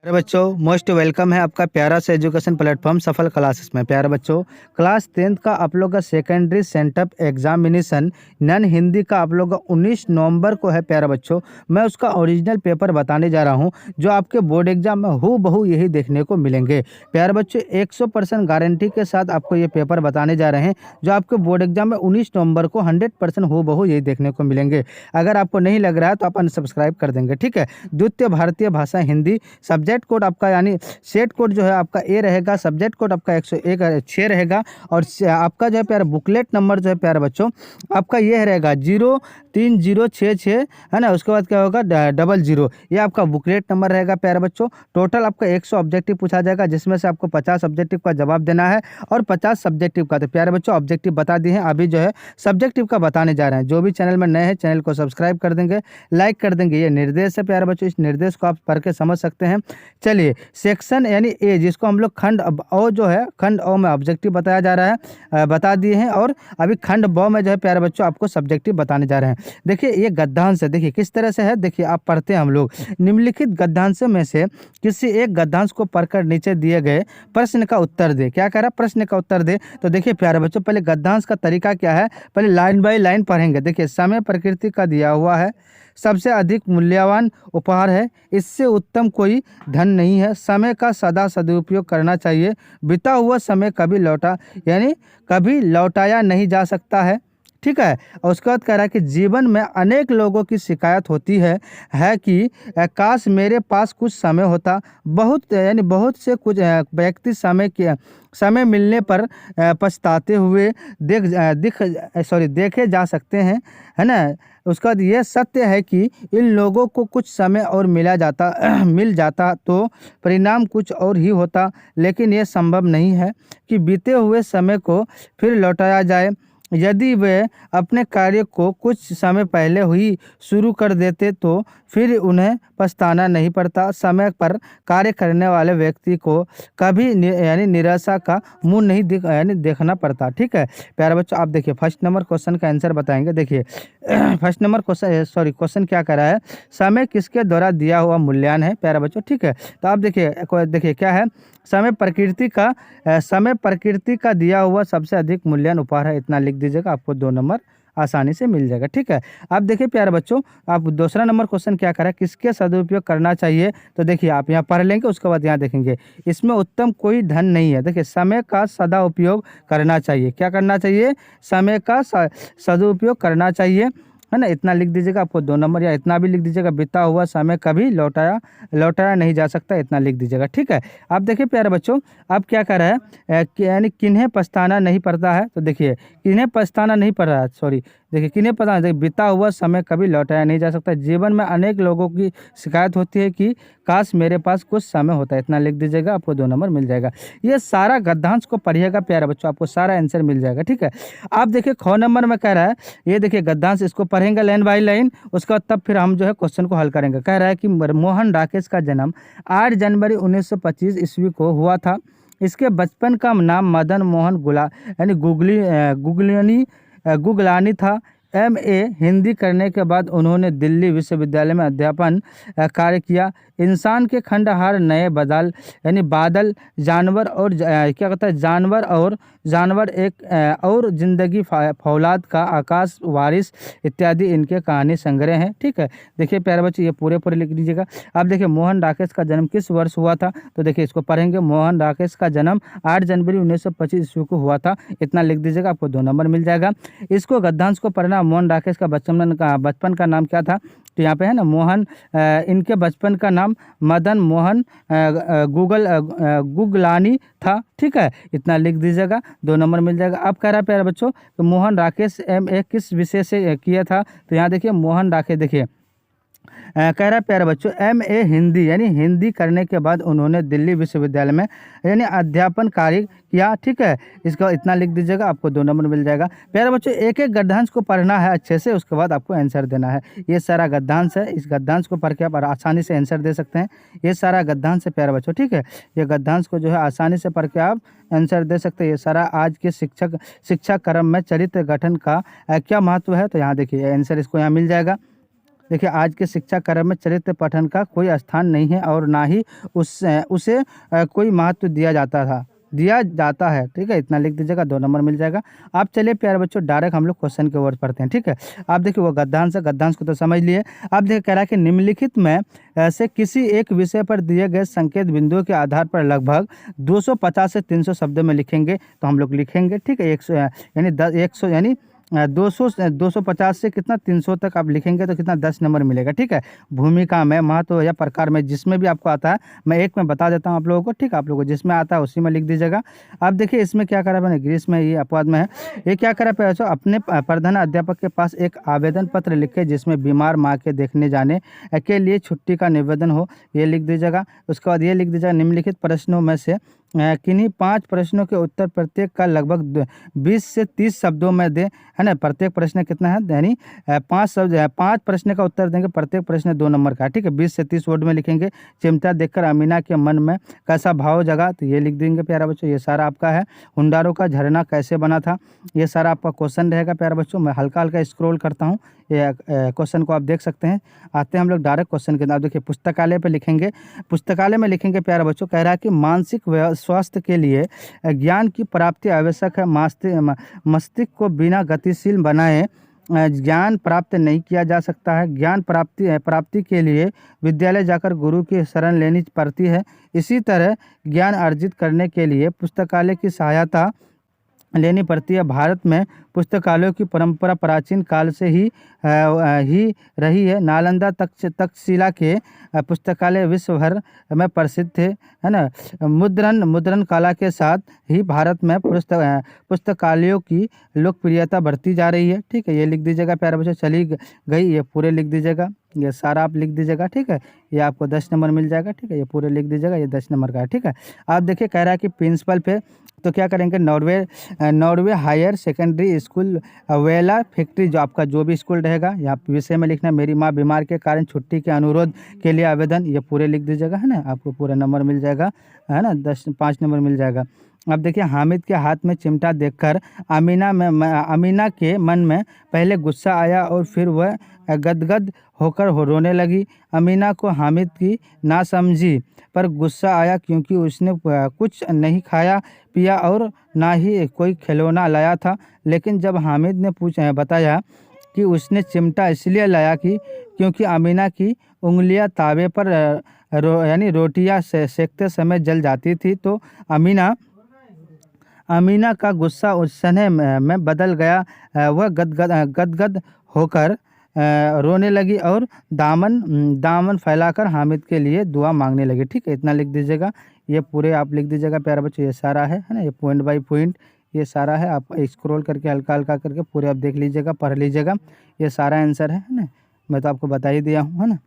प्यारे बच्चों, most welcome है आपका प्यारा सा एजुकेशन प्लेटफॉर्म सफल क्लासेस में। प्यारे बच्चों, क्लास 10th का आप लोग का secondary sent up examination non Hindi का आप लोग का 19 नवंबर को है। प्यारे बच्चों, मैं उसका ओरिजिनल पेपर बताने जा रहा हूं जो आपके बोर्ड एग्जाम में हूबहू यही देखने को मिलेंगे। प्यारे बच्चों, 100% गारंटी के साथ आपको ये पेपर बताने जा रहे हैं जो आपके बोर्ड एग्जाम में 19 नवंबर को 100% हूबहू यही देखने को मिलेंगे। अगर आपको नहीं लग रहा है तो आप अनसब्सक्राइब कर देंगे, ठीक है। द्वितीय भारतीय भाषा हिंदी, सब्जेक्ट कोड आपका यानी सेट कोड जो है आपका ए रहेगा, सब्जेक्ट कोड आपका 101 रहेगा और आपका जो है प्यारा बुकलेट नंबर जो है प्यारे बच्चों आपका ये रहेगा 03066 है ना। उसके बाद क्या होगा 00, ये आपका बुकलेट नंबर रहेगा प्यारे बच्चों। टोटल आपका 100 ऑब्जेक्टिव पूछा जाएगा जिसमें से आपको 50 ऑब्जेक्टिव का जवाब देना है और 50 सब्जेक्टिव का। तो प्यारे बच्चों, ऑब्जेक्टिव बता दिए हैं, अभी जो है सब्जेक्टिव का बताने जा रहे हैं। जो भी चैनल में नए हैं चैनल को सब्सक्राइब कर देंगे, लाइक कर देंगे। ये निर्देश है प्यारे बच्चों, इस निर्देश को आप पढ़ के समझ सकते हैं। चलिए, सेक्शन यानी ए जिसको हम लोग खंड ओ जो है खंड ओ में ऑब्जेक्टिव बताया जा रहा है, बता दिए हैं। और अभी खंड ब में जो है प्यारे बच्चों आपको सब्जेक्टिव बताने जा रहे हैं। देखिए ये गद्यांश है, देखिए किस तरह से है। देखिए आप पढ़ते हैं हम लोग, निम्नलिखित गद्यांशों में से किसी एक गद्यांश को पढ़कर नीचे दिए गए प्रश्न का उत्तर दे। क्या कह रहा है, प्रश्न का उत्तर दे। तो देखिए प्यारे बच्चों, पहले गद्यांश का तरीका क्या है, पहले लाइन बाय लाइन पढ़ेंगे। देखिए, समय प्रकृति का दिया हुआ है, सबसे अधिक मूल्यवान उपहार है, इससे उत्तम कोई धन नहीं है, समय का सदा सदुपयोग करना चाहिए, बीता हुआ समय कभी लौटाया नहीं जा सकता है, ठीक है। और उसके बाद कह रहा है कि जीवन में अनेक लोगों की शिकायत होती है कि काश मेरे पास कुछ समय होता। बहुत से कुछ व्यक्ति समय मिलने पर पछताते हुए देखे जा सकते हैं, है ना। उसके बाद यह सत्य है कि इन लोगों को कुछ समय और मिल जाता तो परिणाम कुछ और ही होता, लेकिन यह संभव नहीं है कि बीते हुए समय को फिर लौटाया जाए। यदि वे अपने कार्य को कुछ समय पहले ही शुरू कर देते तो फिर उन्हें पछताना नहीं पड़ता। समय पर कार्य करने वाले व्यक्ति को कभी निराशा का मुंह नहीं देखना पड़ता, ठीक है। प्यारे बच्चों, आप देखिए फर्स्ट नंबर क्वेश्चन का आंसर बताएंगे। देखिए फर्स्ट नंबर क्वेश्चन क्या कर रहा है, समय किसके द्वारा दिया हुआ मूल्यांकन है प्यारे बच्चों, ठीक है। तो आप देखिए क्या है, समय प्रकृति का दिया हुआ सबसे अधिक मूल्यवान उपहार है, इतना लिख दीजिएगा, आपको 2 नंबर आसानी से मिल जाएगा, ठीक है। आप देखिए प्यारे बच्चों, आप दूसरा नंबर क्वेश्चन क्या करें, किसके सदुपयोग करना चाहिए। तो देखिए आप यहाँ पढ़ लेंगे, उसके बाद यहाँ देखेंगे इसमें उत्तम कोई धन नहीं है। देखिए समय का सदा उपयोग करना चाहिए, क्या करना चाहिए, समय का सदुपयोग करना चाहिए, है ना। इतना लिख दीजिएगा, आपको 2 नंबर। या इतना भी लिख दीजिएगा, बीता हुआ समय कभी लौटाया नहीं जा सकता, इतना लिख दीजिएगा, ठीक है। आप देखिए प्यारे बच्चों, आप क्या कर रहे हैं यानी किन्हें पछताना नहीं पड़ता है। तो देखिए किन्हें पछताना नहीं पड़ रहा है, देखिए किन्हें पता है, बीता हुआ समय कभी लौटाया नहीं जा सकता। जीवन में अनेक लोगों की शिकायत होती है कि काश मेरे पास कुछ समय होता है, इतना लिख दीजिएगा, आपको 2 नंबर मिल जाएगा। ये सारा गद्यांश को पढ़िएगा प्यारे बच्चों, आपको सारा आंसर मिल जाएगा, ठीक है। आप देखिए ख नंबर में कह रहा है, ये देखिए गद्यांश, इसको पढ़ेंगे लाइन बाय लाइन, उसका तब फिर हम जो है क्वेश्चन को हल करेंगे। कह रहा है कि मोहन राकेश का जन्म 8 जनवरी 1925 ईस्वी को हुआ था। इसके बचपन का नाम मदन मोहन गुगलानी था। MA हिंदी करने के बाद उन्होंने दिल्ली विश्वविद्यालय में अध्यापन कार्य किया। इंसान के खंडहर नए बादल जानवर और क्या कहता है जानवर एक और जिंदगी फौलाद का आकाश वारिस इत्यादि इनके कहानी संग्रह हैं, ठीक है। देखिए प्यारे बच्चे, ये पूरे लिख लीजिएगा। अब देखिए मोहन राकेश का जन्म किस वर्ष हुआ था। तो देखिए इसको पढ़ेंगे, मोहन राकेश का जन्म 8 जनवरी 1925 ईस्वी को हुआ था, इतना लिख दीजिएगा, आपको 2 नंबर मिल जाएगा। इसको गद्यांश को पढ़ना। मोहन राकेश का बचपन का नाम क्या था। तो यहाँ पे है ना इनके बचपन का नाम मदन मोहन गुगलानी था, ठीक है, इतना लिख दीजिएगा, 2 नंबर मिल जाएगा। अब कह रहा है प्यारे बच्चों, तो मोहन राकेश MA किस विषय से किया था। तो यहाँ देखिए मोहन राकेश, देखिए कह रहा है प्यारे बच्चों MA हिंदी यानी हिंदी करने के बाद उन्होंने दिल्ली विश्वविद्यालय में यानी अध्यापन कार्य किया, ठीक है। इसका इतना लिख दीजिएगा, आपको 2 नंबर मिल जाएगा। प्यारे बच्चों, एक एक गद्यांश को पढ़ना है अच्छे से, उसके बाद आपको आंसर देना है। ये सारा गद्यांश है, इस गद्यांश को पढ़ के आप आसानी से आंसर दे सकते हैं। ये सारा गद्यांश है प्यारे बच्चों, ठीक है। ये गद्यांश को जो है आसानी से पढ़ के आप आंसर दे सकते हैं। ये सारा आज के शिक्षा क्रम में चरित्र गठन का क्या महत्व है। तो यहाँ देखिए आंसर इसको यहाँ मिल जाएगा। देखिए आज के शिक्षा क्रम में चरित्र पठन का कोई स्थान नहीं है और ना ही उसे कोई महत्व दिया जाता है। ठीक है, इतना लिख दीजिएगा, 2 नंबर मिल जाएगा। अब चलिए प्यारे बच्चों डायरेक्ट हम लोग क्वेश्चन के ओर पढ़ते हैं। ठीक है, आप देखिए वो गद्यांश को तो समझ लिए। अब देखिए कह रहा है कि निम्नलिखित में से किसी एक विषय पर दिए गए संकेत बिंदुओं के आधार पर लगभग 250 से 300 शब्दों में लिखेंगे। तो हम लोग लिखेंगे। ठीक है, 100 यानी 100 यानी 250 से कितना 300 तक आप लिखेंगे तो कितना 10 नंबर मिलेगा। ठीक है, भूमिका में, महत्व या प्रकार में, जिसमें भी आपको आता है मैं एक में बता देता हूँ आप लोगों को। ठीक है, आप लोगों को जिसमें आता है उसी में लिख दीजिएगा। अब देखिए इसमें क्या करा मैंने, ग्रीस में ये अपवाद में है। ये क्या करा पे अपने प्रधान अध्यापक के पास एक आवेदन पत्र लिखे जिसमें बीमार माँ के देखने जाने के लिए छुट्टी का निवेदन हो, ये लिख दीजिएगा। उसके बाद ये लिख दीजिएगा निम्नलिखित प्रश्नों में से किन्हीं 5 प्रश्नों के उत्तर प्रत्येक का लगभग 20 से 30 शब्दों में दे, है ना। प्रत्येक प्रश्न कितना है, यानी 5 प्रश्न का उत्तर देंगे, प्रत्येक प्रश्न 2 नंबर का। ठीक है, 20 से 30 वर्ड में लिखेंगे। चिमटा देखकर अमीना के मन में कैसा भाव जगा, तो ये लिख देंगे प्यारा बच्चों। ये सारा आपका है। हुंडारों का झरना कैसे बना था, ये सारा आपका क्वेश्चन रहेगा प्यारा बच्चों। मैं हल्का हल्का स्क्रॉल करता हूँ, ये क्वेश्चन को आप देख सकते हैं। आते हैं हम लोग डायरेक्ट क्वेश्चन के अंदर। देखिए पुस्तकालय पे लिखेंगे, पुस्तकालय में लिखेंगे प्यारा बच्चों। कह रहा है कि मानसिक स्वास्थ्य के लिए ज्ञान की प्राप्ति आवश्यक है। मस्तिष्क को बिना गतिशील बनाए ज्ञान प्राप्त नहीं किया जा सकता है। ज्ञान प्राप्ति के लिए विद्यालय जाकर गुरु की शरण लेनी पड़ती है। इसी तरह ज्ञान अर्जित करने के लिए पुस्तकालय की सहायता लेनी पड़ती है। भारत में पुस्तकालयों की परंपरा प्राचीन काल से ही रही है। नालंदा तक्षशिला के पुस्तकालय विश्व भर में प्रसिद्ध थे, है ना। मुद्रण कला के साथ ही भारत में पुस्तकालयों की लोकप्रियता बढ़ती जा रही है। ठीक है, ये लिख दीजिएगा प्यारे बच्चों। चली गई, ये पूरे लिख दीजिएगा, ये सारा आप लिख दीजिएगा। ठीक है, ये आपको 10 नंबर मिल जाएगा। ठीक है, ये पूरे लिख दीजिएगा, ये 10 नंबर का है। ठीक है, आप देखिए कह रहा है कि प्रिंसिपल पे तो क्या करेंगे, नॉर्वे हायर सेकेंडरी स्कूल वेला फैक्ट्री, जो आपका जो भी स्कूल रहेगा, यहाँ विषय में लिखना मेरी माँ बीमार के कारण छुट्टी के अनुरोध के लिए आवेदन, ये पूरे लिख दीजिएगा, है ना। आपको पूरा नंबर मिल जाएगा, है ना, 5 नंबर मिल जाएगा। अब देखिए हामिद के हाथ में चिमटा देखकर अमीना के मन में पहले गुस्सा आया और फिर वह गदगद होकर रोने लगी। अमीना को हामिद की नासमझी पर गुस्सा आया क्योंकि उसने कुछ नहीं खाया पिया और ना ही कोई खिलौना लाया था। लेकिन जब हामिद ने बताया कि उसने चिमटा इसलिए लाया कि क्योंकि अमीना की उंगलियां तावे पर यानी रोटियां सेकते समय जल जाती थी, तो अमीना का गुस्सा उस समय में बदल गया। वह गदगद होकर रोने लगी और दामन फैलाकर हामिद के लिए दुआ मांगने लगी। ठीक है, इतना लिख दीजिएगा, ये पूरे आप लिख दीजिएगा प्यारे बच्चों। ये सारा है ना, ये पॉइंट बाय पॉइंट ये सारा है। आप स्क्रॉल करके हल्का हल्का करके पूरे आप देख लीजिएगा, पढ़ लीजिएगा। ये सारा आंसर है ना, मैं तो आपको बता ही दिया हूँ, है ना।